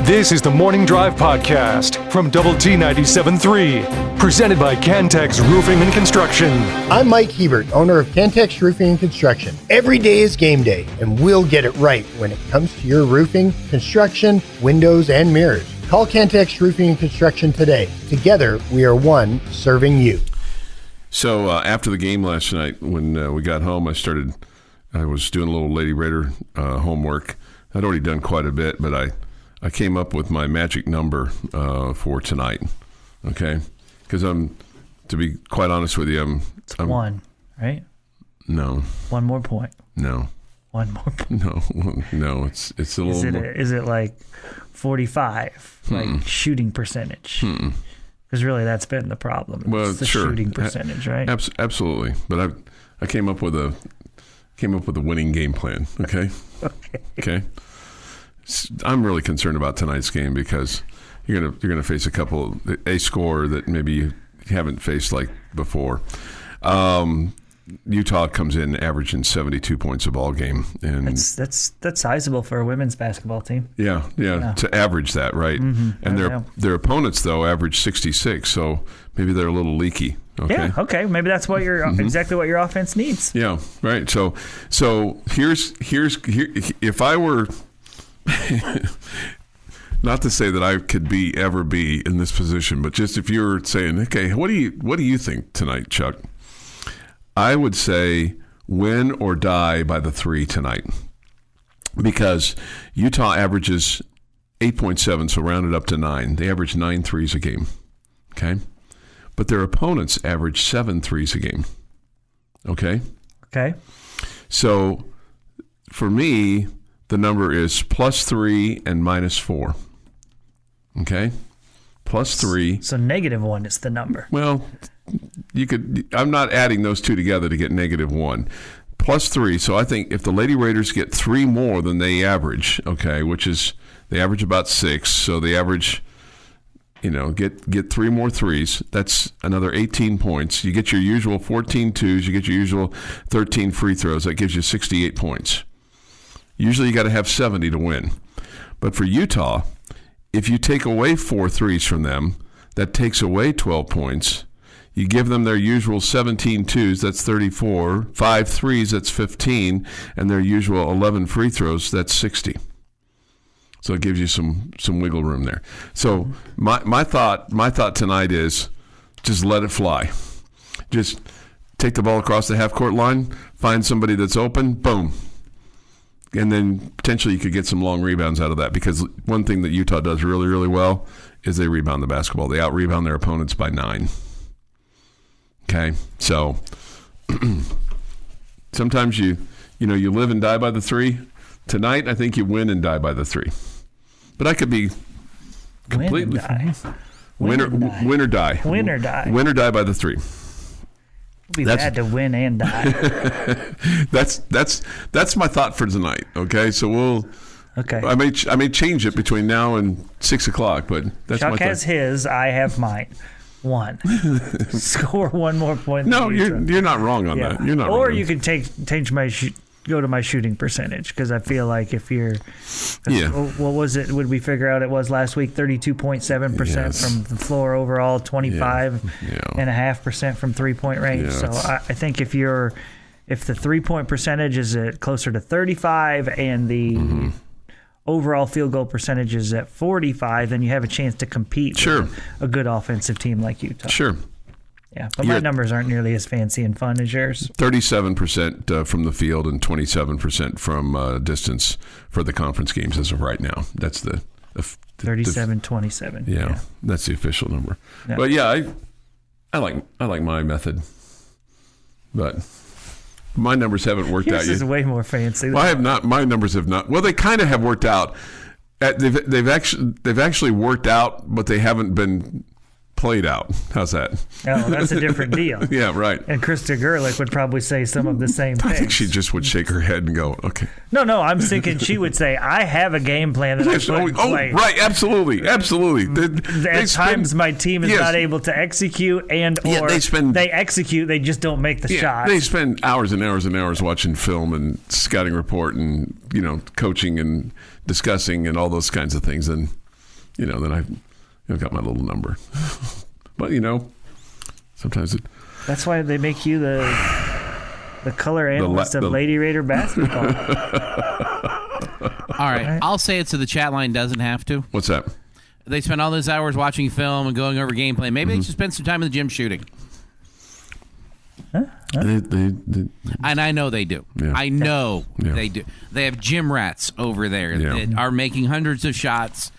This is the Morning Drive Podcast from Double T 97.3, presented by Cantex Roofing and Construction. I'm Mike Hebert, owner of Cantex Roofing and Construction. Every day is game day, and we'll get it right when it comes to your roofing, construction, windows, and mirrors. Call Cantex Roofing and Construction today. Together, we are one serving you. So after the game last night, when we got home, I was doing a little Lady Raider homework. I'd already done quite a bit, but I came up with my magic number for tonight, okay? Because to be quite honest with you, It's one, right? No. One more point. No. One more point. No, it's a little more. Is it like 45, like shooting percentage? Because really that's been the problem. Well, it's the sure. shooting percentage, right? Absolutely. But I came up with a winning game plan, okay? Okay. I'm really concerned about tonight's game because you're gonna face a score that maybe you haven't faced like before. Utah comes in averaging 72 points a ball game, and that's sizable for a women's basketball team. Yeah. To average that, right? Mm-hmm. And their opponents though average 66, so maybe they're a little leaky. Okay. Yeah. Okay. Maybe that's what exactly what your offense needs. Yeah. Right. So here's if I were. Not to say that I could ever be in this position, but just if you were saying, okay, what do you think tonight, Chuck? I would say win or die by the 3 tonight, because Utah averages 8.7, so round it up to 9. They average 9 threes a game, okay? But their opponents average 7 threes a game, okay? Okay. So for me, the number is +3 and -4. Okay? +3. So -1 is the number. Well, I'm not adding those two together to get -1. +3. So I think if the Lady Raiders get 3 more than they average, okay, which is they average about 6, so they average, get 3 more threes, that's another 18 points. You get your usual 14 twos, you get your usual 13 free throws. That gives you 68 points. Usually you got to have 70 to win. But for Utah, if you take away 4 threes from them, that takes away 12 points. You give them their usual 17 twos, that's 34. 5 threes, that's 15. And their usual 11 free throws, that's 60. So it gives you some wiggle room there. So my thought tonight is just let it fly. Just take the ball across the half-court line, find somebody that's open, boom. And then potentially you could get some long rebounds out of that, because one thing that Utah does really, really well is they rebound the basketball. They out-rebound their opponents by 9. Okay? So sometimes you live and die by the 3. Tonight, I think you win and die by the 3. But I could be completely... Win or die. Win or die. Win or die by the 3. It'd be bad to win and die. That's my thought for tonight. Okay, so we'll. Okay. I may change it between now and 6:00, but that's Chuck my thought. has his. I have mine. 1. Score 1 more point. No, you're not wrong on that. You're not. Or wrong. you could go to my shooting percentage, because I feel like if you're, what was it? Would we figure out it was last week 32.7% from the floor overall, 25.5% from 3-point range. So I think if the 3-point percentage is at closer to 35 and the overall field goal percentage is at 45, then you have a chance to compete with a good offensive team like Utah. Sure. Yeah, but my numbers aren't nearly as fancy and fun as yours. 37% from the field and 27% from distance for the conference games as of right now. That's the 37-27. Yeah, that's the official number. Yeah. But I like my method, but my numbers haven't worked out yet. This is way more fancy. Well, I have not. My numbers have not. Well, they kind of have worked out. They've actually worked out, but they haven't been played out. How's that? Oh, that's a different deal. Yeah, right. And Krista Gerlich would probably say some of the same things. I think she just would shake her head and go, okay. No, I'm thinking she would say, I have a game plan that I put in place. Right, absolutely. At times my team is not able to execute they execute, they just don't make the shot. They spend hours and hours and hours watching film and scouting report and, coaching and discussing and all those kinds of things. And then I've got my little number. But, sometimes it... That's why they make you the color analyst of Lady Raider basketball. All right. I'll say it so the chat line doesn't have to. What's that? They spend all those hours watching film and going over gameplay. Maybe they should spend some time in the gym shooting. They, and I know they do. Yeah. I know they do. They have gym rats over there that are making hundreds of shots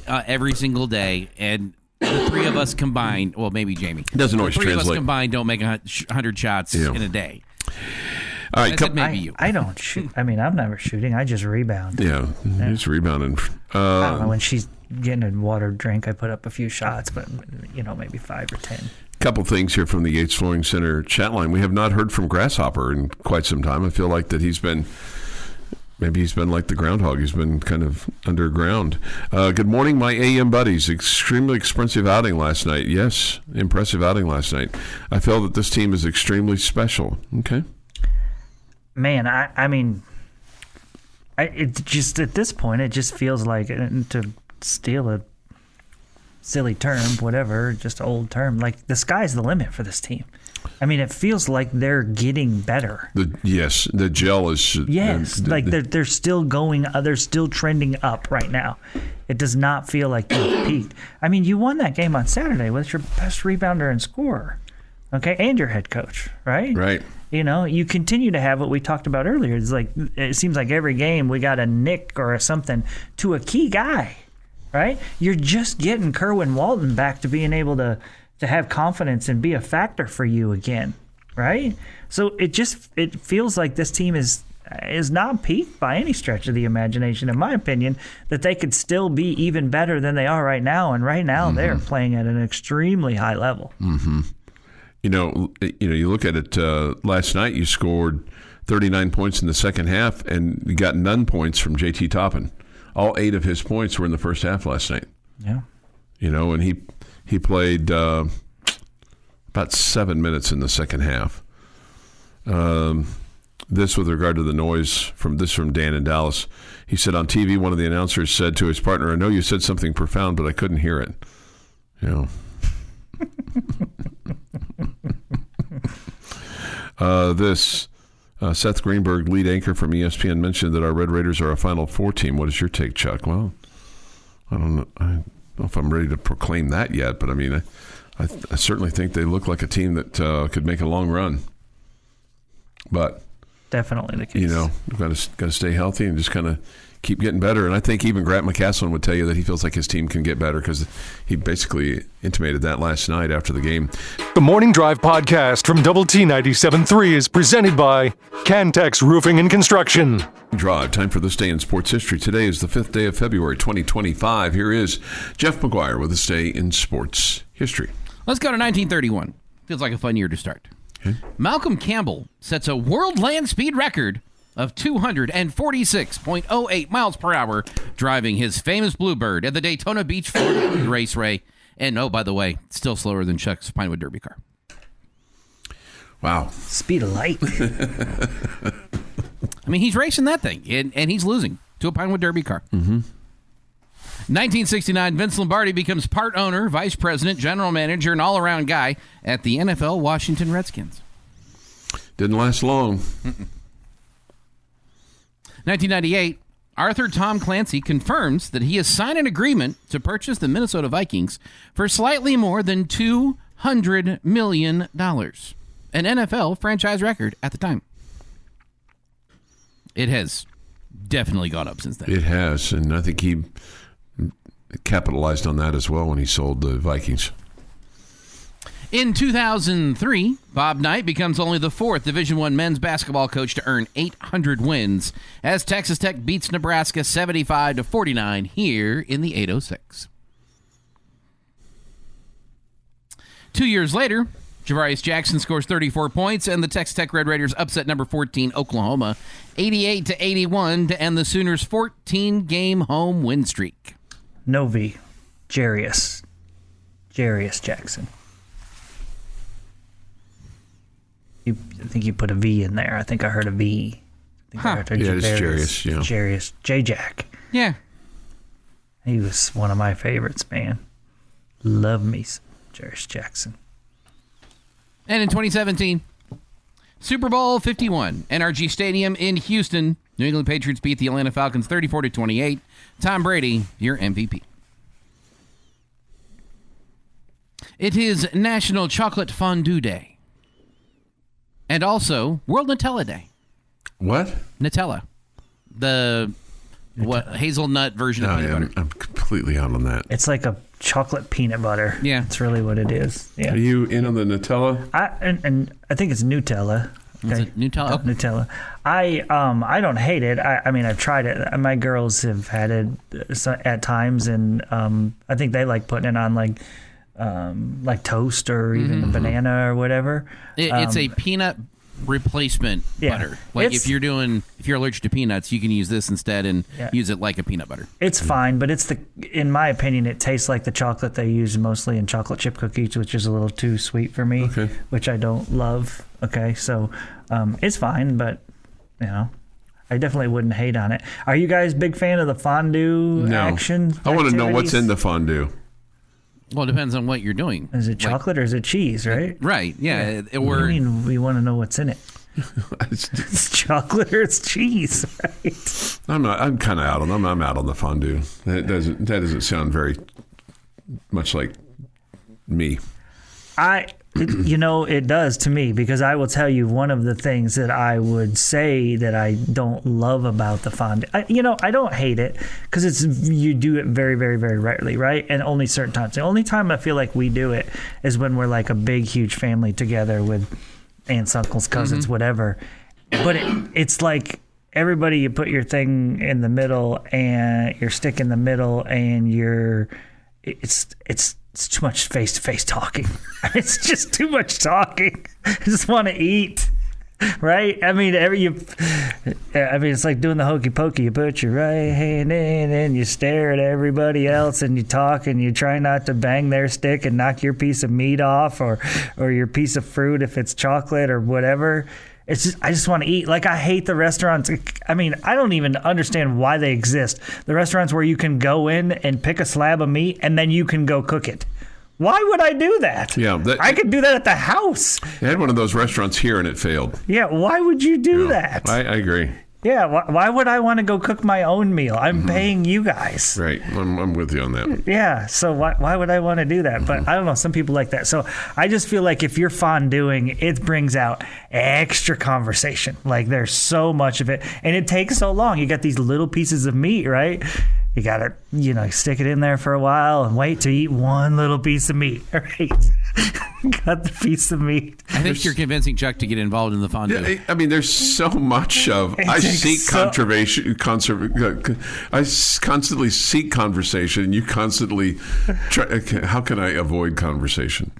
every single day. And the three of us combined, well, maybe Jamie. Doesn't always translate. The three of us combined don't make 100 shots in a day. All right, maybe you. I don't shoot. I mean, I'm never shooting. I just rebound. Yeah. He's rebounding. I don't know. When she's getting a water drink, I put up a few shots, but, maybe 5 or 10. Couple things here from the Yates Flooring Center chat line. We have not heard from Grasshopper in quite some time. I feel like that he's been like the groundhog. He's been kind of underground. Good morning, my AM buddies. Extremely expensive outing last night. Yes, impressive outing last night. I feel that this team is extremely special. Okay. Man, it just at this point, it just feels like, to steal a silly term, whatever, just an old term, like the sky's the limit for this team. I mean, it feels like they're getting better. The gel is... Yes, they're still going, they're still trending up right now. It does not feel like they've peaked. I mean, you won that game on Saturday with your best rebounder and scorer, okay, and your head coach, right? Right. You continue to have what we talked about earlier. It's like, it seems like every game we got a nick or something to a key guy, right? You're just getting Kerwin Walton back to being able to have confidence and be a factor for you again, right? So it feels like this team is not peaked by any stretch of the imagination, in my opinion, that they could still be even better than they are right now. And right now they're playing at an extremely high level. Mm-hmm. You look at it, last night you scored 39 points in the second half and you got none points from JT Toppin. All 8 of his points were in the first half last night. Yeah. And he played about 7 minutes in the second half. This with regard to the noise from Dan in Dallas. He said on TV, one of the announcers said to his partner, "I know you said something profound, but I couldn't hear it." Seth Greenberg, lead anchor from ESPN, mentioned that our Red Raiders are a Final Four team. What is your take, Chuck? Well, I don't know if I'm ready to proclaim that yet, but I mean, I certainly think they look like a team that could make a long run. But definitely the case. We've got to stay healthy and just kind of keep getting better. And I think even Grant McCasland would tell you that he feels like his team can get better because he basically intimated that last night after the game. The Morning Drive podcast from Double T 97.3 is presented by Cantex Roofing and Construction. Drive, time for this day in sports history. Today is the 5th day of February, 2025. Here is Jeff McGuire with this day in sports history. Let's go to 1931. Feels like a fun year to start. Okay. Malcolm Campbell sets a world land speed record of 246.08 miles per hour, driving his famous Bluebird at the Daytona Beach, Florida Raceway. And, by the way, still slower than Chuck's Pinewood Derby car. Wow. Speed of light. I mean, he's racing that thing, and he's losing to a Pinewood Derby car. Mm-hmm. 1969, Vince Lombardi becomes part owner, vice president, general manager, and all-around guy at the NFL Washington Redskins. Didn't last long. 1998, Arthur Tom Clancy confirms that he has signed an agreement to purchase the Minnesota Vikings for slightly more than $200 million, an NFL franchise record at the time. It has definitely gone up since then. It has, and I think he capitalized on that as well when he sold the Vikings. In 2003, Bob Knight becomes only the 4th Division I men's basketball coach to earn 800 wins as Texas Tech beats Nebraska 75-49 here in the 806. 2 years later, Javarius Jackson scores 34 points, and the Texas Tech Red Raiders upset number 14 Oklahoma 88-81 to end the Sooners' 14-game home win streak. Novi, Jarius Jackson. I think you put a V in there. I think I heard a V. Yeah, it's Jarius. Yeah. Jarius. J-Jack. Yeah. He was one of my favorites, man. Love me some Jarvis Jackson. And in 2017, Super Bowl 51, NRG Stadium in Houston. New England Patriots beat the Atlanta Falcons 34-28. Tom Brady, your MVP. It is National Chocolate Fondue Day. And also World Nutella Day. What? Nutella. The hazelnut version of peanut butter. I'm completely out on that. It's like a chocolate peanut butter. Yeah. That's really what it is. Yeah. Are you in on the Nutella? And I think it's Nutella. Okay. Is it Nutella? Oh. Nutella. I don't hate it. I mean, I've tried it. My girls have had it at times, and I think they like putting it on like toast or even a banana or whatever. It's a peanut replacement butter. Like if you're allergic to peanuts, you can use this instead and use it like a peanut butter. It's fine, but in my opinion, it tastes like the chocolate they use mostly in chocolate chip cookies, which is a little too sweet for me, which I don't love. Okay, so it's fine, but I definitely wouldn't hate on it. Are you guys big fan of the fondue action? I want to know what's in the fondue. Well, it depends on what you're doing. Is it chocolate or is it cheese, right? Right, yeah. I mean, we want to know what's in it. It's chocolate or it's cheese, right? I'm kind of out on them. I'm out on the fondue. That doesn't sound very much like me. It does to me, because I will tell you one of the things that I would say that I don't love about the fondue. I don't hate it because you do it very, very, very rarely, right? And only certain times. The only time I feel like we do it is when we're like a big, huge family together with aunts, uncles, cousins, whatever. But it's like everybody, you put your thing in the middle and your stick in the middle, and it's too much face-to-face talking. It's just too much talking. I just want to eat, right? I mean, it's like doing the hokey pokey. You put your right hand in and you stare at everybody else and you talk and you try not to bang their stick and knock your piece of meat off or your piece of fruit if it's chocolate or whatever. It's just, I just want to eat. Like, I hate the restaurants. I mean, I don't even understand why they exist. The restaurants where you can go in and pick a slab of meat and then you can go cook it. Why would I do that? Yeah, I could do that at the house. They had one of those restaurants here and it failed. Yeah, why would you do that? I agree. Yeah, why would I want to go cook my own meal? I'm paying you guys. Right, I'm with you on that. Yeah, so why would I want to do that? But I don't know, some people like that. So I just feel like if you're fondueing, it brings out extra conversation. Like, there's so much of it, and it takes so long. You got these little pieces of meat, right? You got to, stick it in there for a while and wait to eat one little piece of meat, right? Got the piece of meat. I think you're convincing Chuck to get involved in the fondue. Yeah, I mean, there's so much of. I constantly seek conversation. You constantly try. How can I avoid conversation?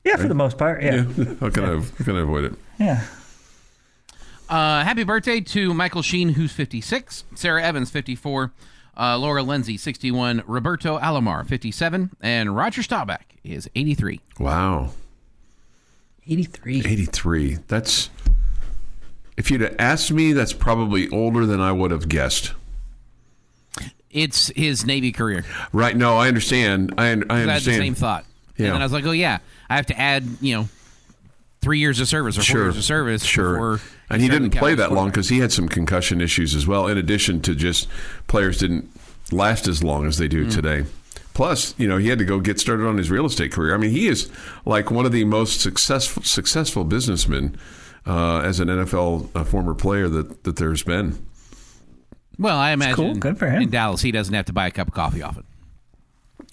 Yeah, for the most part. Yeah. How can I avoid it? Yeah. Happy birthday to Michael Sheen, who's 56. Sarah Evans, 54. Laura Lindsay, 61. Roberto Alomar, 57. And Roger Staubach is 83. Wow. 83. 83. That's, if you'd have asked me, that's probably older than I would have guessed. It's his Navy career. Right. No, I understand. I understand. I had the same thought. Yeah. And then I was like, oh, yeah, I have to add, 3 years of service or 4 years of service. Sure. And he didn't play that long because he had some concussion issues as well, in addition to just players didn't last as long as they do today. Plus, he had to go get started on his real estate career. I mean, he is like one of the most successful businessmen as an NFL former player that there's been. Well, I imagine cool. Good for him. In Dallas, he doesn't have to buy a cup of coffee often.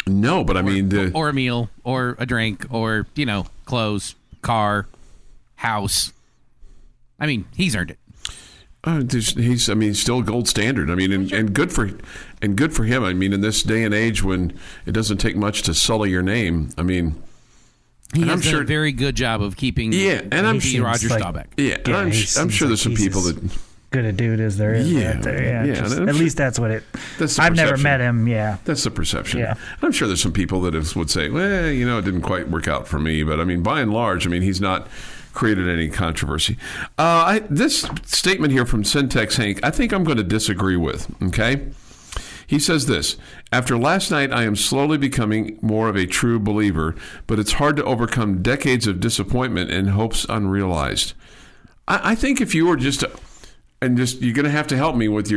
No, but I mean... or a meal, or a drink, or, clothes, car, house. I mean, he's earned it. He's still a gold standard. I mean, and good for him. I mean, in this day and age when it doesn't take much to sully your name. I mean, he has done a very good job of keeping. Yeah, and I'm sure Roger Staubach. Yeah, and I'm sure there's some people that good a dude as there is. Yeah, right there. Yeah. At least that's what it. That's I've never met him. Yeah, that's the perception. Yeah, I'm sure there's some people that would say, well, it didn't quite work out for me. But I mean, by and large, he's not created any controversy. This statement here from Syntex Hank, I think I'm going to disagree with. Okay, He says this: after last night, I am slowly becoming more of a true believer, but it's hard to overcome decades of disappointment and hopes unrealized. I think if you were you're going to have to help me with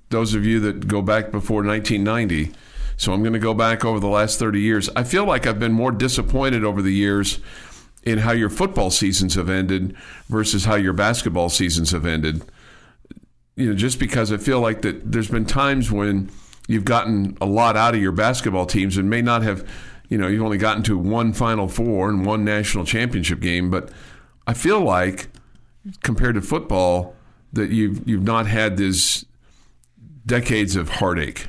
those of you that go back before 1990. So I'm going to go back over the last 30 years. I feel like I've been more disappointed over the years in how your football seasons have ended versus how your basketball seasons have ended. Just because I feel like that there's been times when you've gotten a lot out of your basketball teams and may not have, you've only gotten to one Final Four and one national championship game. But I feel like compared to football that you've not had these decades of heartache.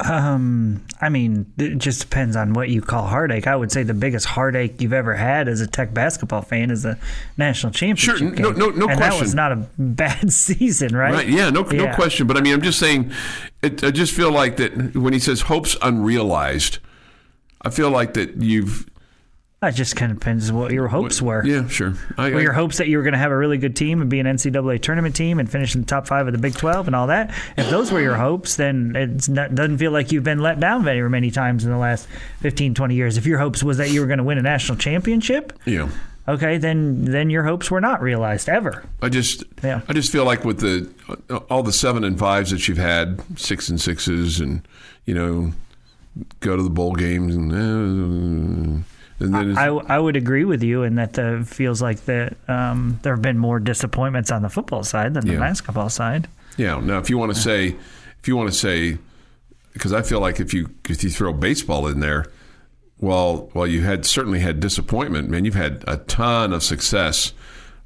It just depends on what you call heartache. I would say the biggest heartache you've ever had as a Tech basketball fan is the national championship game. No question. And that was not a bad season, right? Right, yeah, no question. But I'm just saying, I just feel like that when he says hopes unrealized, I feel like that It just kind of depends what your hopes were. Yeah, sure. Were your hopes that you were going to have a really good team and be an NCAA tournament team and finish in the top 5 of the Big 12 and all that? If those were your hopes, then it doesn't feel like you've been let down very many times in the last 15, 20 years. If your hopes was that you were going to win a national championship, okay, then your hopes were not realized ever. I just feel like with all the 7 and 5s that you've had, 6 and 6s, and go to the bowl games and. I would agree with you in that feels like that there have been more disappointments on the football side than the basketball side. Yeah. Now, if you want to say, because I feel like if you throw baseball in there, while you certainly had disappointment, man, you've had a ton of success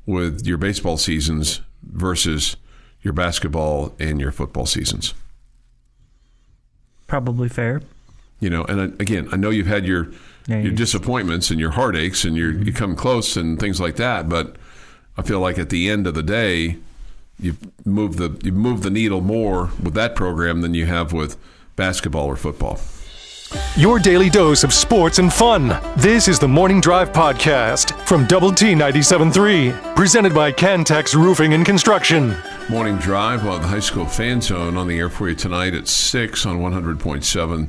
with your baseball seasons versus your basketball and your football seasons. Probably fair. And again, I know you've had your disappointments and your heartaches and you come close and things like that, but I feel like at the end of the day, you've moved the needle more with that program than you have with basketball or football. Your daily dose of sports and fun. This is the Morning Drive Podcast from Double T 97.3, presented by Cantex Roofing and Construction. Morning Drive on the High School Fan Zone on the air for you tonight at 6 on 100.7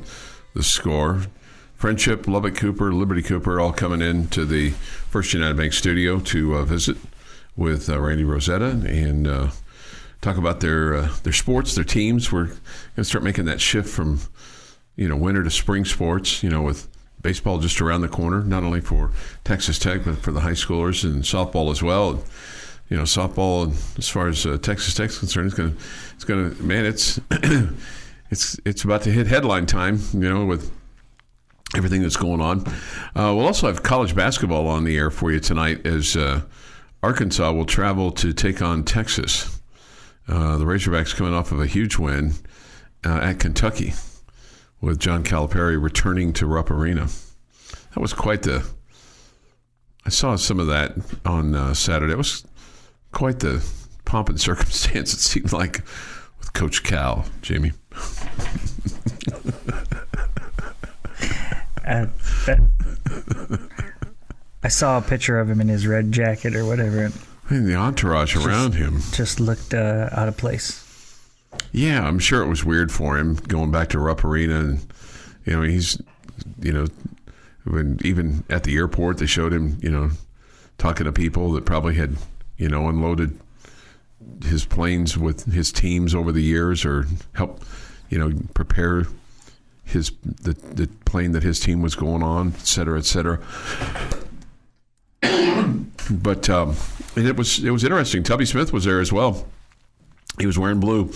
The Score. Friendship, Lubbock Cooper, Liberty Cooper, all coming in to the First United Bank studio to visit with Randy Rosetta and talk about their sports, their teams. We're going to start making that shift from winter to spring sports. With baseball just around the corner, not only for Texas Tech but for the high schoolers, and softball as well. Softball, as far as Texas Tech's concerned, it's going to man, it's it's about to hit headline time. With everything that's going on. We'll also have college basketball on the air for you tonight as Arkansas will travel to take on Texas. The Razorbacks coming off of a huge win at Kentucky with John Calipari returning to Rupp Arena. That was I saw some of that on Saturday. It was quite the pomp and circumstance, it seemed like, with Coach Cal, Jamie. I saw a picture of him in his red jacket or whatever. And the entourage around him just looked out of place. Yeah, I'm sure it was weird for him going back to Rupp Arena, and he's when even at the airport they showed him talking to people that probably had unloaded his planes with his teams over the years or helped prepare the plane that his team was going on, et cetera, et cetera. But and it was interesting. Tubby Smith was there as well. He was wearing blue,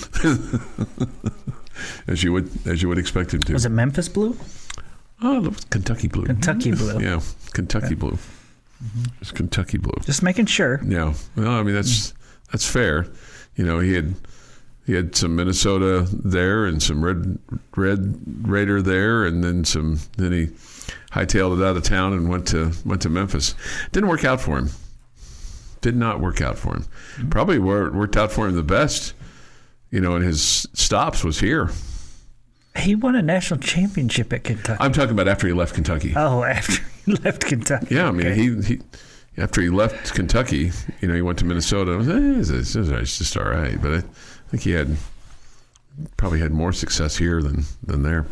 as you would expect him to. Was it Memphis blue? Oh, it was Kentucky blue. Kentucky blue. Yeah, Kentucky blue. Mm-hmm. It's Kentucky blue. Just making sure. Yeah. Well, I mean that's fair. He had some Minnesota there and some Red Raider there, and then he hightailed it out of town and went to Memphis. Didn't work out for him. Did not work out for him. Probably where it worked out for him the best, in his stops was here. He won a national championship at Kentucky. I'm talking about after he left Kentucky. Oh, after he left Kentucky. Yeah, I mean, okay. after he left Kentucky, he went to Minnesota. I was it's just all right, but I think he probably had more success here than there.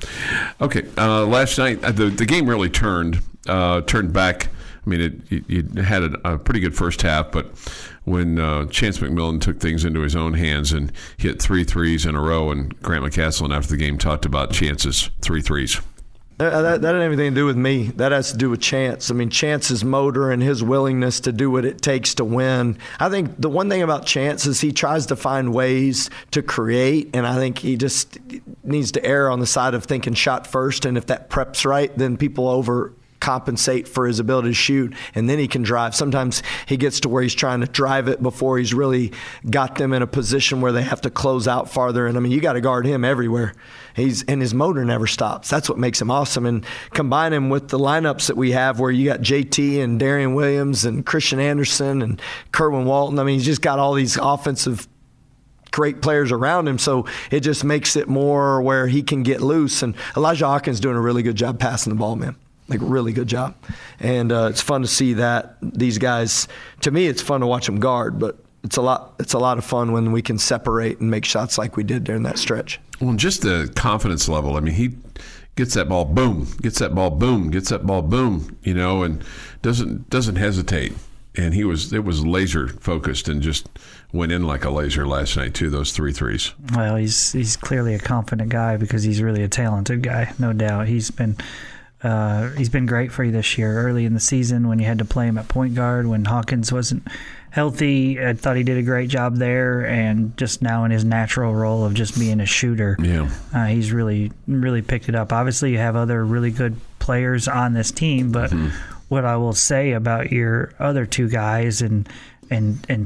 Okay, last night the game really turned back. I mean, you had a pretty good first half, but when Chance McMillan took things into his own hands and hit 3 threes in a row, and Grant McCasland after the game talked about Chance's 3 threes. That didn't have anything to do with me. That has to do with Chance. I mean, Chance's motor and his willingness to do what it takes to win. I think the one thing about Chance is he tries to find ways to create, and I think he just needs to err on the side of thinking shot first, and if that prep's right, then people overcompensate for his ability to shoot, and then he can drive. Sometimes he gets to where he's trying to drive it before he's really got them in a position where they have to close out farther. And I mean, you got to guard him everywhere. And his motor never stops. That's what makes him awesome. And combine him with the lineups that we have where you got JT and Darian Williams and Christian Anderson and Kerwin Walton. I mean, he's just got all these offensive great players around him, so it just makes it more where he can get loose. And Elijah Hawkins doing a really good job passing the ball, man. Like, really good job. And it's fun to see that these guys, to me, it's fun to watch them guard, but it's a lot of fun when we can separate and make shots like we did during that stretch. Well, just the confidence level. I mean, he gets that ball, boom, gets that ball, boom, gets that ball, boom, and doesn't hesitate. And it was laser focused and just went in like a laser last night too, those 3 threes. Well, he's clearly a confident guy because he's really a talented guy, no doubt. He's been great for you this year. Early in the season when you had to play him at point guard when Hawkins wasn't healthy, I thought he did a great job there, and just now in his natural role of just being a shooter, he's really, really picked it up. Obviously, you have other really good players on this team, but what I will say about your other 2 guys and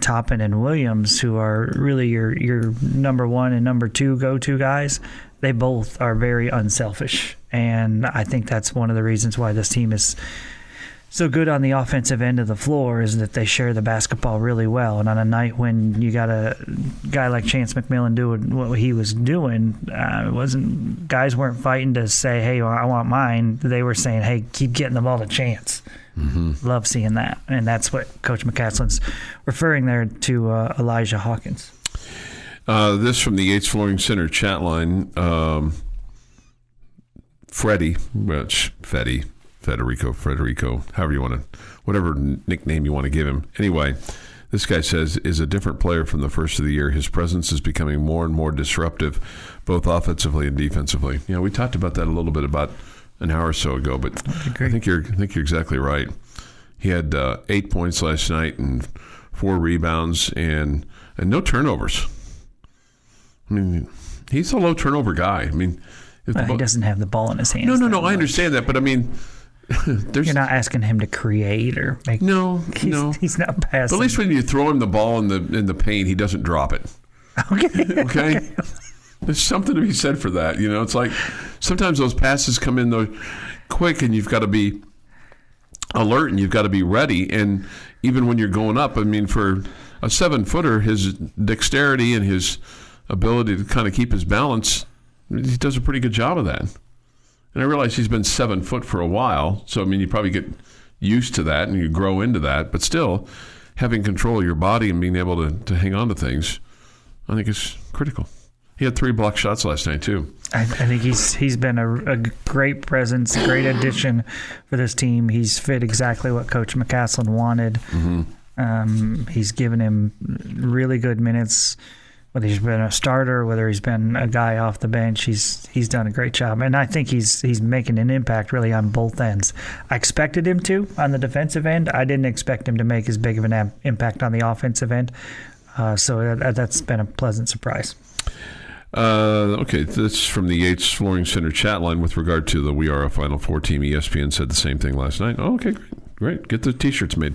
Toppin and Williams, who are really your number 1 and number 2 go-to guys, they both are very unselfish. And I think that's one of the reasons why this team is so good on the offensive end of the floor, is that they share the basketball really well. And on a night when you got a guy like Chance McMillan doing what he was doing, guys weren't fighting to say, hey, I want mine. They were saying, hey, keep getting the ball to Chance. Love seeing that. And that's what Coach McCasland's referring there to Elijah Hawkins. This from the Yates Flooring Center chat line. Federico, however you want to, whatever nickname you want to give him. Anyway, this guy says, is a different player from the first of the year. His presence is becoming more and more disruptive, both offensively and defensively. We talked about that a little bit about an hour or so ago, but I think you're exactly right. He had 8 points last night and 4 rebounds and no turnovers. I mean, he's a low turnover guy. I mean, he doesn't have the ball in his hands. No, I understand that, but I mean, you're not asking him to create or make. No, he's not passing. But at least when you throw him the ball in the paint, he doesn't drop it. Okay. There's something to be said for that. It's like sometimes those passes come in though quick, and you've got to be alert and you've got to be ready. And even when you're going up, I mean, for a 7-footer, his dexterity and his ability to kind of keep his balance, he does a pretty good job of that. And I realize he's been 7 foot for a while, so I mean, you probably get used to that and you grow into that, but still having control of your body and being able to hang on to things, I think is critical. He had 3 block shots last night too. I think he's been a great presence, great addition for this team. He's fit exactly what Coach McCasland wanted. He's given him really good minutes. Whether he's been a starter, whether he's been a guy off the bench, he's done a great job. And I think he's making an impact really on both ends. I expected him to on the defensive end. I didn't expect him to make as big of an impact on the offensive end. So that's been a pleasant surprise. Okay, this is from the Yates Flooring Center chat line with regard to the We Are a Final Four team. ESPN said the same thing last night. Oh, okay, great. Get the T-shirts made.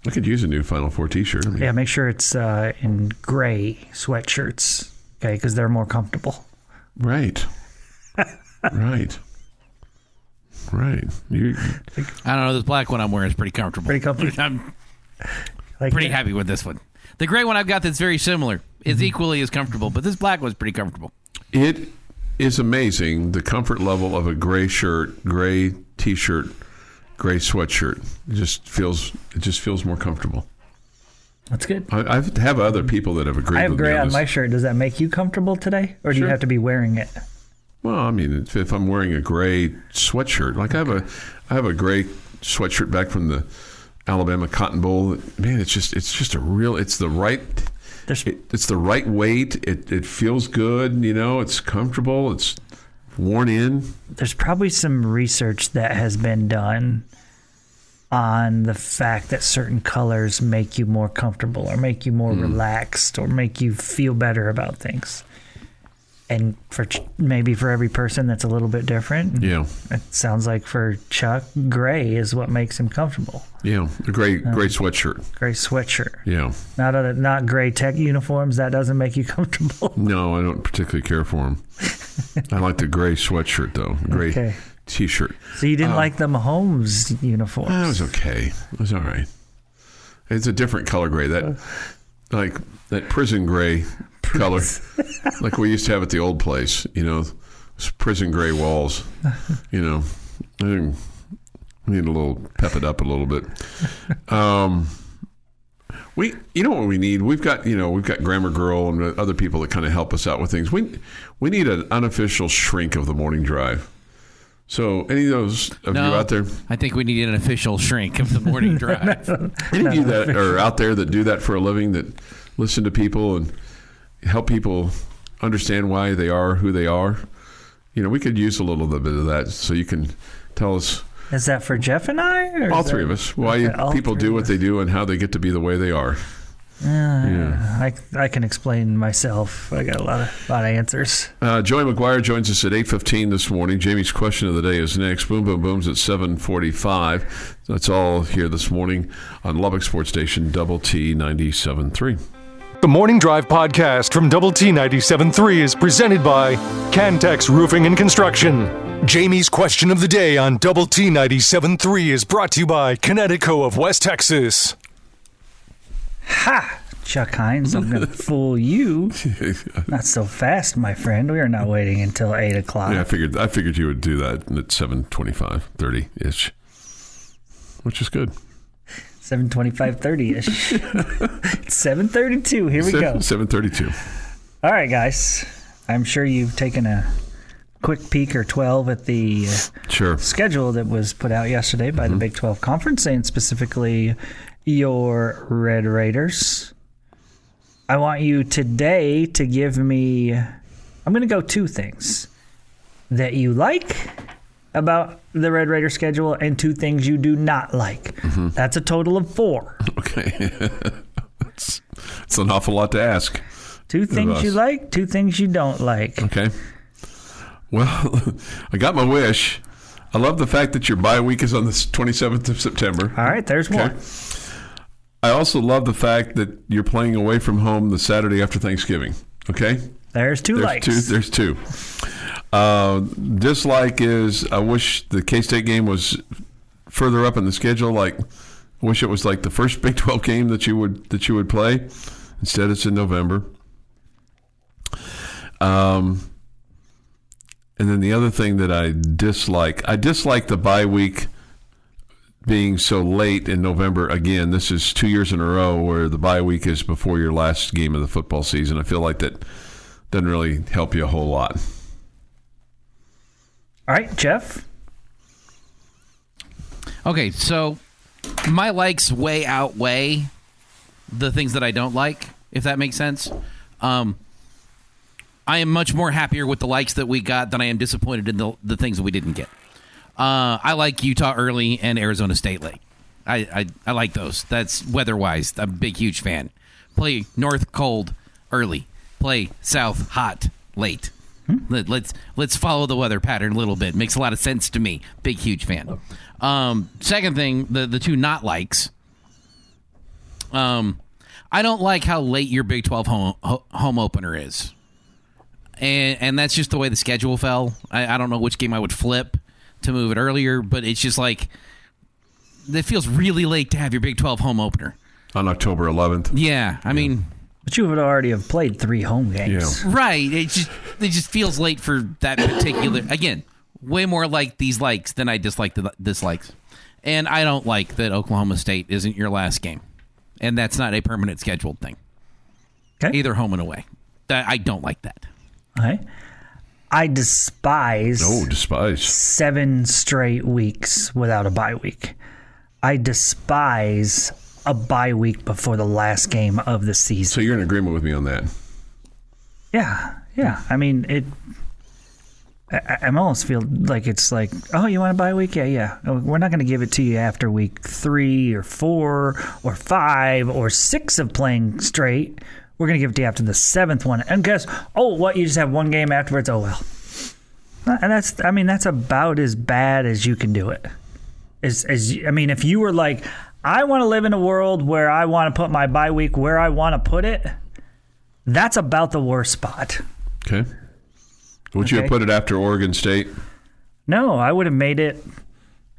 I could use a new Final Four T-shirt. Yeah, make sure it's in gray sweatshirts, okay, because they're more comfortable. Right. Right. I don't know. This black one I'm wearing is pretty comfortable. Pretty comfortable. I'm pretty happy with this one. The gray one I've got that's very similar is equally as comfortable, but this black one's pretty comfortable. It is amazing the comfort level of a gray shirt, gray T-shirt gray sweatshirt. It just feels more comfortable. That's good. I have other people that have agreed. I have with me gray on this. my shirt. Does that make you comfortable today, or do you have to be wearing it? Well, I mean, if I'm wearing a gray sweatshirt, like I have a gray sweatshirt back from the Alabama Cotton Bowl. Man, it's the right weight. It feels good. It's comfortable. It's worn in. There's probably some research that has been done on the fact that certain colors make you more comfortable or make you more relaxed or make you feel better about things. And maybe for every person, that's a little bit different. Yeah. It sounds like for Chuck, gray is what makes him comfortable. Yeah, a gray sweatshirt. Gray sweatshirt. Yeah. Not gray tech uniforms. That doesn't make you comfortable. No, I don't particularly care for them. I like the gray sweatshirt, though. Gray T-shirt. So you didn't like the Mahomes uniforms? It was okay. It was all right. It's a different color gray. Like that prison gray color, like we used to have at the old place. Prison gray walls. I think we need pep it up a little bit. You know what we need? We've got Grammar Girl and other people that kind of help us out with things. We need an unofficial shrink of the morning drive. So any of those of you out there? I think we need an official shrink of the morning drive. Any of you that are out there that do that for a living, that listen to people and help people understand why they are who they are, we could use a little bit of that. So you can tell us. Is that for Jeff and I? Or all three of us. Why people do what they do and how they get to be the way they are. I can explain myself. I got a lot of answers. Joey McGuire joins us at 8:15 this morning. Jamie's question of the day is next. Boom Boom Boom's at 7:45. That's all here this morning on Lubbock Sports Station Double T 97.3. The Morning Drive podcast from Double T 97.3 is presented by Cantex Roofing and Construction. Jamie's question of the day on Double T 97.3 is brought to you by Connecticut of West Texas. Ha! Chuck Heinz, I'm going to fool you. Not so fast, my friend. We are not waiting until 8 o'clock. Yeah, I figured you would do that at 7:25, 30-ish, which is good. 7:25, 30-ish. It's 7:32. Here we go. 7:32. All right, guys. I'm sure you've taken a quick peek or 12 at the schedule that was put out yesterday by the Big 12 Conference, and specifically your Red Raiders. I want you today to give me, I'm going to go 2 things that you like about the Red Raider schedule and 2 things you do not like. That's a total of 4. Okay. It's an awful lot to ask. 2 things you like, 2 things you don't like. Okay. Well, I got my wish. I love the fact that your bye week is on the 27th of September. All right, there's one. I also love the fact that you're playing away from home the Saturday after Thanksgiving. Okay? There's 2 likes. There's 2. Dislike is I wish the K-State game was further up in the schedule. Like, I wish it was like the first Big 12 game that you would play. Instead, it's in November. And then the other thing that I dislike the bye week being so late in November. Again, this is 2 years in a row where the bye week is before your last game of the football season. I feel like that doesn't really help you a whole lot. All right, Jeff. Okay, so my likes way outweigh the things that I don't like, if that makes sense. I am much more happier with the likes that we got than I am disappointed in the things that we didn't get. I like Utah early and Arizona State late. I like those. That's weather-wise. I'm a big, huge fan. Play North cold early. Play South hot late. Let's follow the weather pattern a little bit. Makes a lot of sense to me. Big, huge fan. Second thing, the 2 not likes. I don't like how late your Big 12 home opener is. And that's just the way the schedule fell. I don't know which game I would flip to move it earlier, but it's just like it feels really late to have your Big 12 home opener. On October 11th. Yeah, I mean... But you would already have played 3 home games. Yeah. Right. It just feels late for that particular... Again, way more like these likes than I dislike the dislikes. And I don't like that Oklahoma State isn't your last game. And that's not a permanent scheduled thing. Okay. Either home and away. I don't like that. Okay. I despise 7 straight weeks without a bye week. I despise a bye week before the last game of the season. So you're in agreement with me on that? Yeah. I mean, I almost feel like it's like, oh, you want a bye week? Yeah. We're not going to give it to you after week 3 or 4 or 5 or 6 of playing straight. We're going to give it to you after the 7th one. And guess, what? You just have one game afterwards? Oh, well. And that's about as bad as you can do it. If you were like, I want to live in a world where I want to put my bye week where I want to put it, that's about the worst spot. Okay. Would you have put it after Oregon State? No, I would have made it.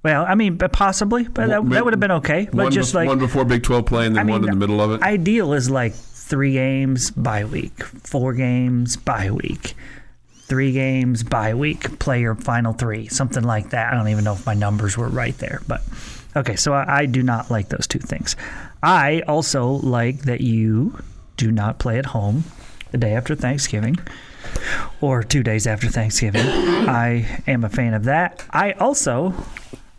Well, possibly, but that would have been okay. But one before Big 12 play and then one in the middle of it? Ideal is like 3 games, bye week. 4 games, bye week. 3 games, bye week. Play your final 3. Something like that. I don't even know if my numbers were right there. But, okay, so I do not like those 2 things. I also like that you do not play at home the day after Thanksgiving or 2 days after Thanksgiving. I am a fan of that. I also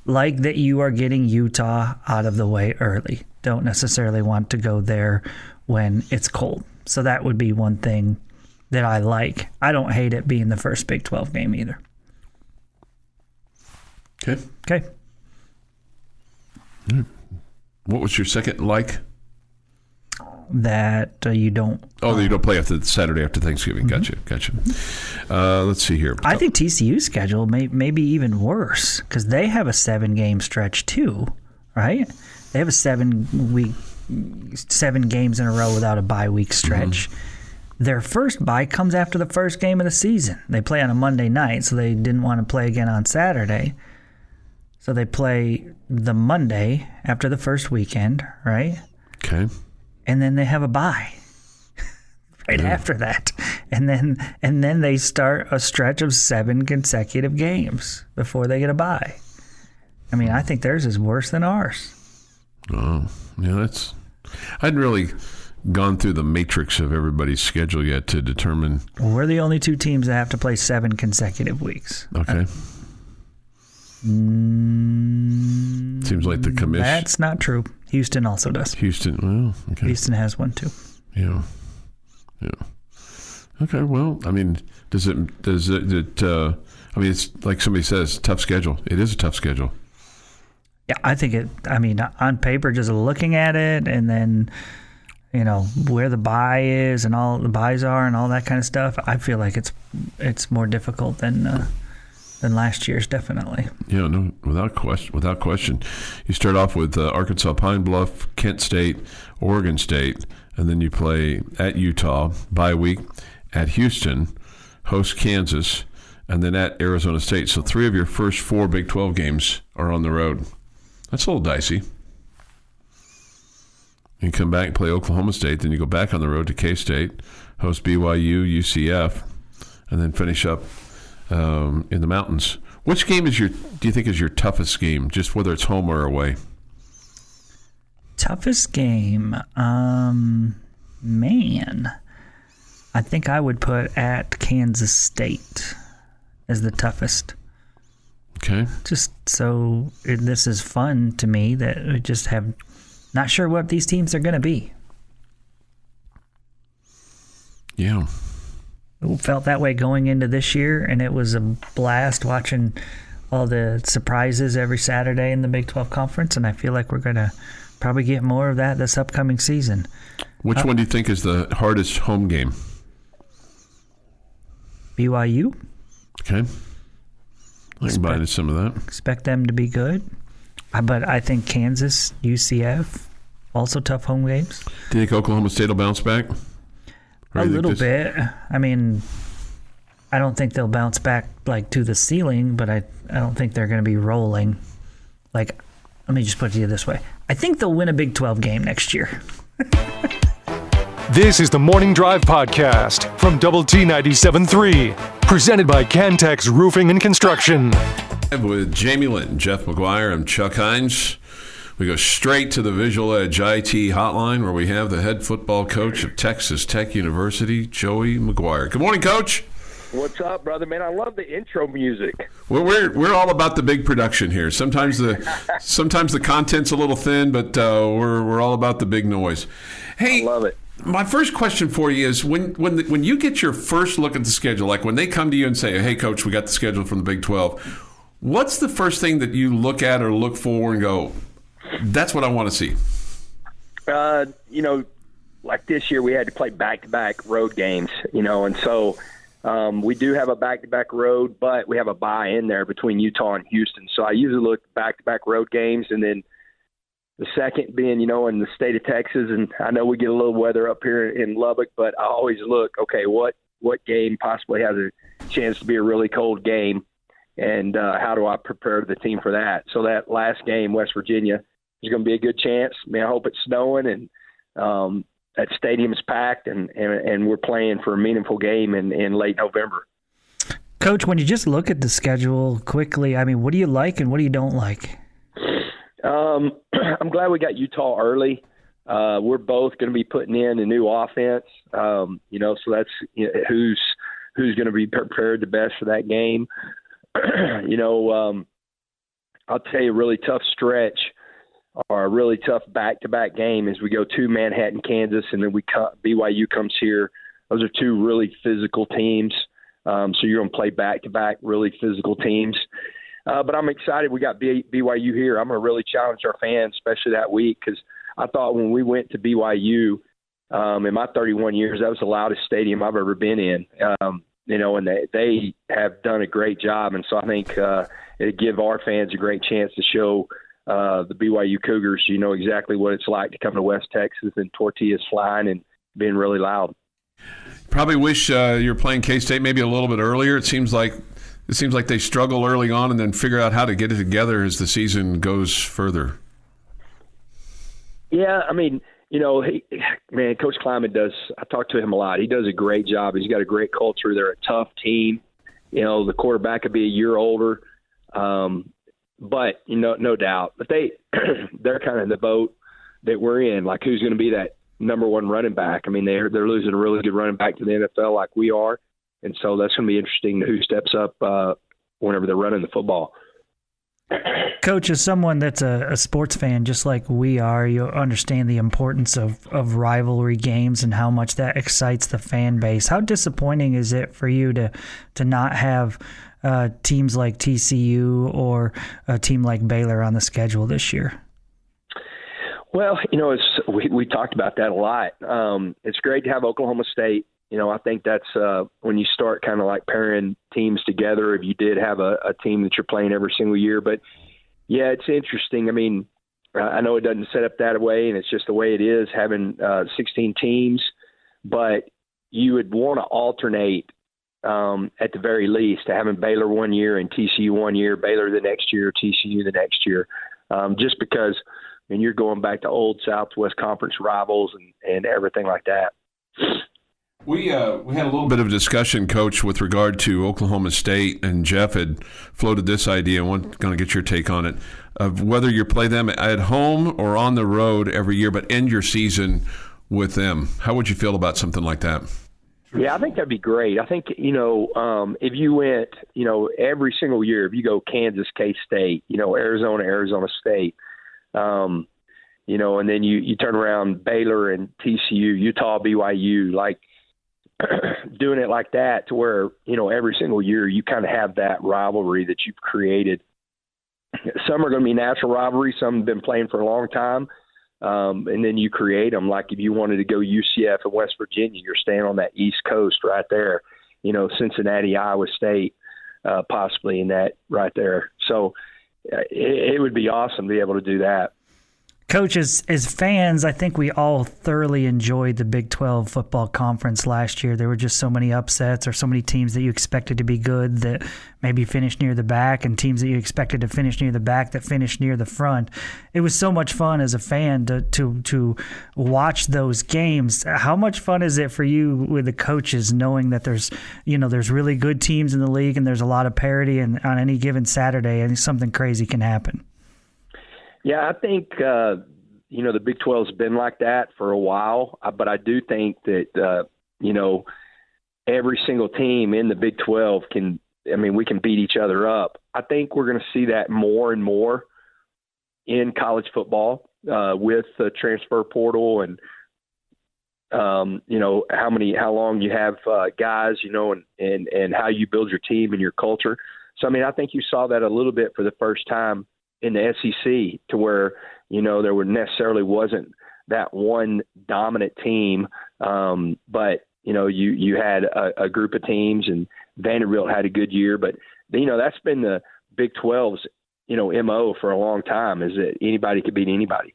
like that you are getting Utah out of the way early. Don't necessarily want to go there when it's cold. So that would be one thing that I like. I don't hate it being the first Big 12 game either. Okay. What was your second like? That you don't... that you don't play after the Saturday after Thanksgiving. Mm-hmm. Gotcha. Let's see here. I think TCU's schedule may be even worse because they have a 7-game stretch too, right? They have a 7 games in a row without a bye week stretch. Mm-hmm. Their first bye comes after the first game of the season. They play on a Monday night, so they didn't want to play again on Saturday. So they play the Monday after the first weekend, right? Okay. And then they have a bye after that. And then they start a stretch of 7 consecutive games before they get a bye. I think theirs is worse than ours. Oh, yeah, I hadn't really gone through the matrix of everybody's schedule yet to determine. Well, we're the only 2 teams that have to play 7 consecutive weeks. Okay. Seems like the commission. That's not true. Houston also does. Well, okay. Houston has one too. Yeah. Okay, well, does it it's like somebody says, tough schedule. It is a tough schedule. Yeah, I think on paper, just looking at it and then, where the bye is and all the byes are and all that kind of stuff, I feel like it's more difficult than last year's, definitely. Yeah, no, without question. You start off with Arkansas, Pine Bluff, Kent State, Oregon State, and then you play at Utah, bye week, at Houston, host Kansas, and then at Arizona State. So 3 of your first 4 Big 12 games are on the road. That's a little dicey. You come back and play Oklahoma State, then you go back on the road to K-State, host BYU, UCF, and then finish up in the mountains. Which game do you think is your toughest game, just whether it's home or away? Toughest game? Man, I think I would put at Kansas State as the toughest. Okay. Just so this is fun to me that we just have not sure what these teams are going to be. Yeah. It felt that way going into this year, and it was a blast watching all the surprises every Saturday in the Big 12 Conference, and I feel like we're going to probably get more of that this upcoming season. Which one do you think is the hardest home game? BYU. Okay. I can buy into some of that. Expect them to be good. But I think Kansas, UCF, also tough home games. Do you think Oklahoma State will bounce back? A little bit. I don't think they'll bounce back to the ceiling, but I don't think they're going to be rolling. Let me just put it to you this way. I think they'll win a Big 12 game next year. This is the Morning Drive Podcast from Double T 97.3, presented by Cantex Roofing and Construction. With Jamie Lent and Jeff McGuire, I'm Chuck Heinz. We go straight to the Visual Edge IT hotline where we have the head football coach of Texas Tech University, Joey McGuire. Good morning, Coach. What's up, brother? Man, I love the intro music. Well, we're all about the big production here. Sometimes the content's a little thin, but we're all about the big noise. Hey, I love it. My first question for you is when you get your first look at the schedule, like when they come to you and say, "Hey, Coach, we got the schedule from the Big 12." What's the first thing that you look at or look for and go, "That's what I want to see"? Like this year we had to play back-to-back road games, and so we do have a back-to-back road, but we have a bye in there between Utah and Houston. So I usually look back-to-back road games, and then the second being, in the state of Texas. And I know we get a little weather up here in Lubbock, but I always look, okay, what game possibly has a chance to be a really cold game, and how do I prepare the team for that? So that last game, West Virginia, is going to be a good chance. I mean, I hope it's snowing and that stadium's packed, and we're playing for a meaningful game in late November. Coach, when you just look at the schedule quickly, I mean, what do you like and what do you don't like? I'm glad we got Utah early. We're both going to be putting in a new offense, so that's who's going to be prepared the best for that game. I'll tell you, a really tough stretch or a really tough back-to-back game is we go to Manhattan, Kansas, and then BYU comes here. Those are two really physical teams. So you're going to play back-to-back really physical teams. But I'm excited we got BYU here. I'm going to really challenge our fans, especially that week, because I thought when we went to BYU in my 31 years, that was the loudest stadium I've ever been in. And they have done a great job. And so I think it'd give our fans a great chance to show the BYU Cougars, exactly what it's like to come to West Texas and tortillas flying and being really loud. Probably wish you were playing K-State maybe a little bit earlier. It seems like they struggle early on and then figure out how to get it together as the season goes further. Yeah, I mean, Coach Kleiman I talk to him a lot. He does a great job. He's got a great culture. They're a tough team. The quarterback could be a year older. But, no doubt. But they're kind of in the boat that we're in, like who's going to be that number one running back. I mean, they're losing a really good running back to the NFL like we are. And so that's going to be interesting who steps up whenever they're running the football. Coach, as someone that's a sports fan just like we are, you understand the importance of rivalry games and how much that excites the fan base. How disappointing is it for you to not have teams like TCU or a team like Baylor on the schedule this year? Well, we talked about that a lot. It's great to have Oklahoma State. I think that's when you start kind of like pairing teams together, if you did have a team that you're playing every single year. But, yeah, it's interesting. I mean, I know it doesn't set up that way, and it's just the way it is, having 16 teams. But you would want to alternate at the very least, to having Baylor one year and TCU one year, Baylor the next year, TCU the next year, just because you're going back to old Southwest Conference rivals and everything like that. We had a little bit of a discussion, Coach, with regard to Oklahoma State, and Jeff had floated this idea. I'm going to get your take on it, of whether you play them at home or on the road every year, but end your season with them. How would you feel about something like that? Yeah, I think that'd be great. I think, if you went, every single year, if you go Kansas, K-State, Arizona State, and then you turn around Baylor and TCU, Utah, BYU, like doing it like that to where, every single year you kind of have that rivalry that you've created. Some are going to be natural rivalries. Some have been playing for a long time. And then you create them. Like if you wanted to go UCF and West Virginia, you're staying on that East Coast right there, Cincinnati, Iowa State, possibly in that right there. So it would be awesome to be able to do that. Coach, as fans, I think we all thoroughly enjoyed the Big 12 football conference last year. There were just so many upsets, or so many teams that you expected to be good that maybe finished near the back, and teams that you expected to finish near the back that finished near the front. It was so much fun as a fan to watch those games. How much fun is it for you with the coaches, knowing that there's really good teams in the league and there's a lot of parity, and on any given Saturday, and something crazy can happen? Yeah, I think, the Big 12's been like that for a while, but I do think that, every single team in the Big 12 we can beat each other up. I think we're going to see that more and more in college football with the transfer portal and, how long you have guys, and how you build your team and your culture. So, I think you saw that a little bit for the first time in the SEC, to where, there necessarily wasn't that one dominant team. But, you had a group of teams, and Vanderbilt had a good year. But, that's been the Big 12's, MO for a long time, is that anybody could beat anybody.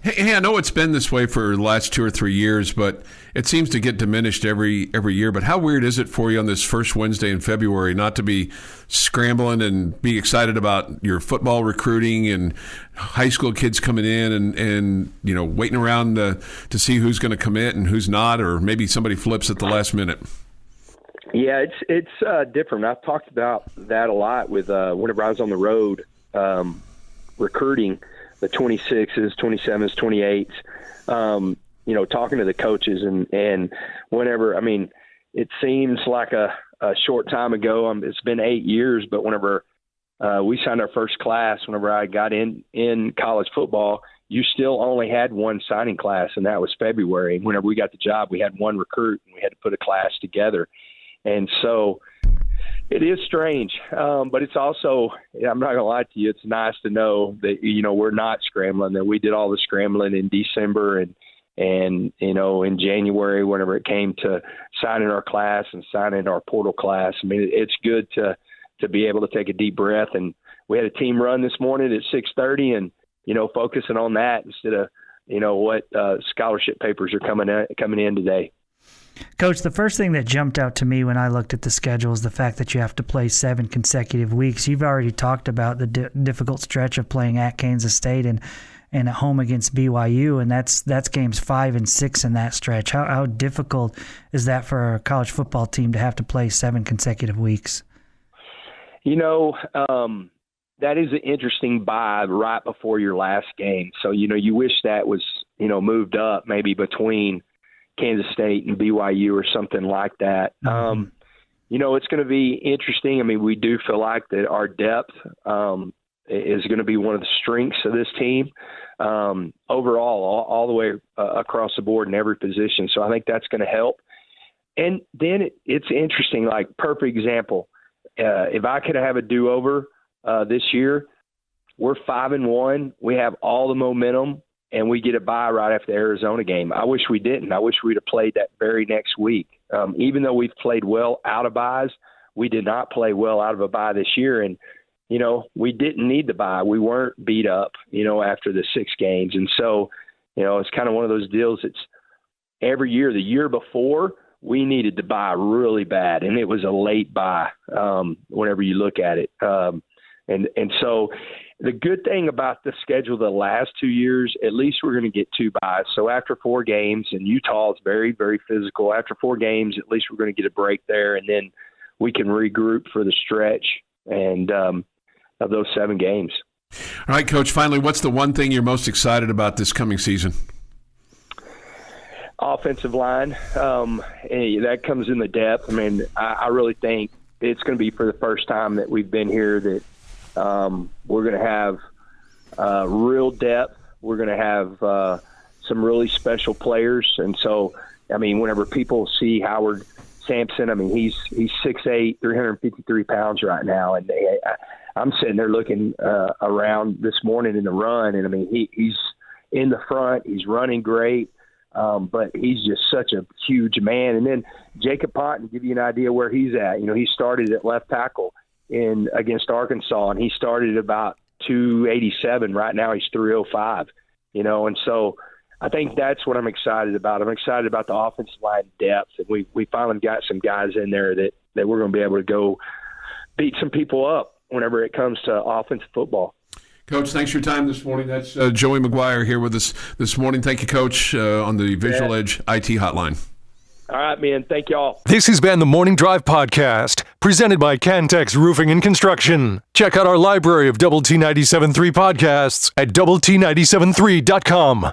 Hey, I know it's been this way for the last 2 or 3 years, but it seems to get diminished every year. But how weird is it for you on this first Wednesday in February not to be scrambling and be excited about your football recruiting and high school kids coming in and waiting around to see who's going to commit and who's not, or maybe somebody flips at the last minute? Yeah, it's different. I've talked about that a lot with whenever I was on the road recruiting the 26s, 27s, 28s, talking to the coaches and whenever, it seems like a short time ago. It's been 8 years, but whenever we signed our first class, whenever I got in college football, you still only had one signing class, and that was February. And whenever we got the job, we had one recruit, and we had to put a class together. And so it is strange, but it's also, I'm not going to lie to you, it's nice to know that, we're not scrambling, that we did all the scrambling in December and in January, whenever it came to signing our class and signing our portal class. It's good to be able to take a deep breath. And we had a team run this morning at 6:30 and, focusing on that instead of, what scholarship papers are coming in today. Coach, the first thing that jumped out to me when I looked at the schedule is the fact that you have to play 7 consecutive weeks. You've already talked about the difficult stretch of playing at Kansas State and at home against BYU, and that's games 5 and 6 in that stretch. How difficult is that for a college football team to have to play 7 consecutive weeks? That is an interesting bye right before your last game. So, you wish that was, moved up maybe between Kansas State and BYU or something like that. Mm-hmm. It's going to be interesting. We do feel like that our depth is going to be one of the strengths of this team overall, all the way across the board in every position. So I think that's going to help. And then it's interesting, like perfect example. If I could have a do-over this year, we're 5-1. We have all the momentum. And we get a bye right after the Arizona game. I wish we didn't. I wish we'd have played that very next week. Even though we've played well out of byes, we did not play well out of a bye this year. And, we didn't need the bye. We weren't beat up, after the 6 games. And so, it's kind of one of those deals. It's every year. The year before, we needed the bye really bad. And it was a late bye whenever you look at it. And so the good thing about the schedule the last 2 years, at least we're going to get 2 byes. So after 4 games, and Utah is very, very physical. After 4 games, at least we're going to get a break there, and then we can regroup for the stretch and of those 7 games. All right, Coach, finally, what's the one thing you're most excited about this coming season? Offensive line. That comes in the depth. I really think it's going to be for the first time that we've been here that we're going to have real depth. We're going to have some really special players. And so, whenever people see Howard Sampson, he's 6'8", 353 pounds right now. And I'm sitting there looking around this morning in the run, and he's in the front. He's running great, but he's just such a huge man. And then Jacob Ponton, to give you an idea where he's at, he started at left tackle against Arkansas, and he started about 287. Right now he's 305. And so I think that's what I'm excited about. I'm excited about the offensive line depth, and we finally got some guys in there that we're going to be able to go beat some people up whenever it comes to offensive football. Coach, thanks for your time this morning. That's Joey McGuire here with us this morning. Thank you, Coach, on the Visual Edge IT hotline. All right, man. Thank y'all. This has been the Morning Drive Podcast, presented by Cantex Roofing and Construction. Check out our library of Double T 97.3 podcasts at doublet97.3.com.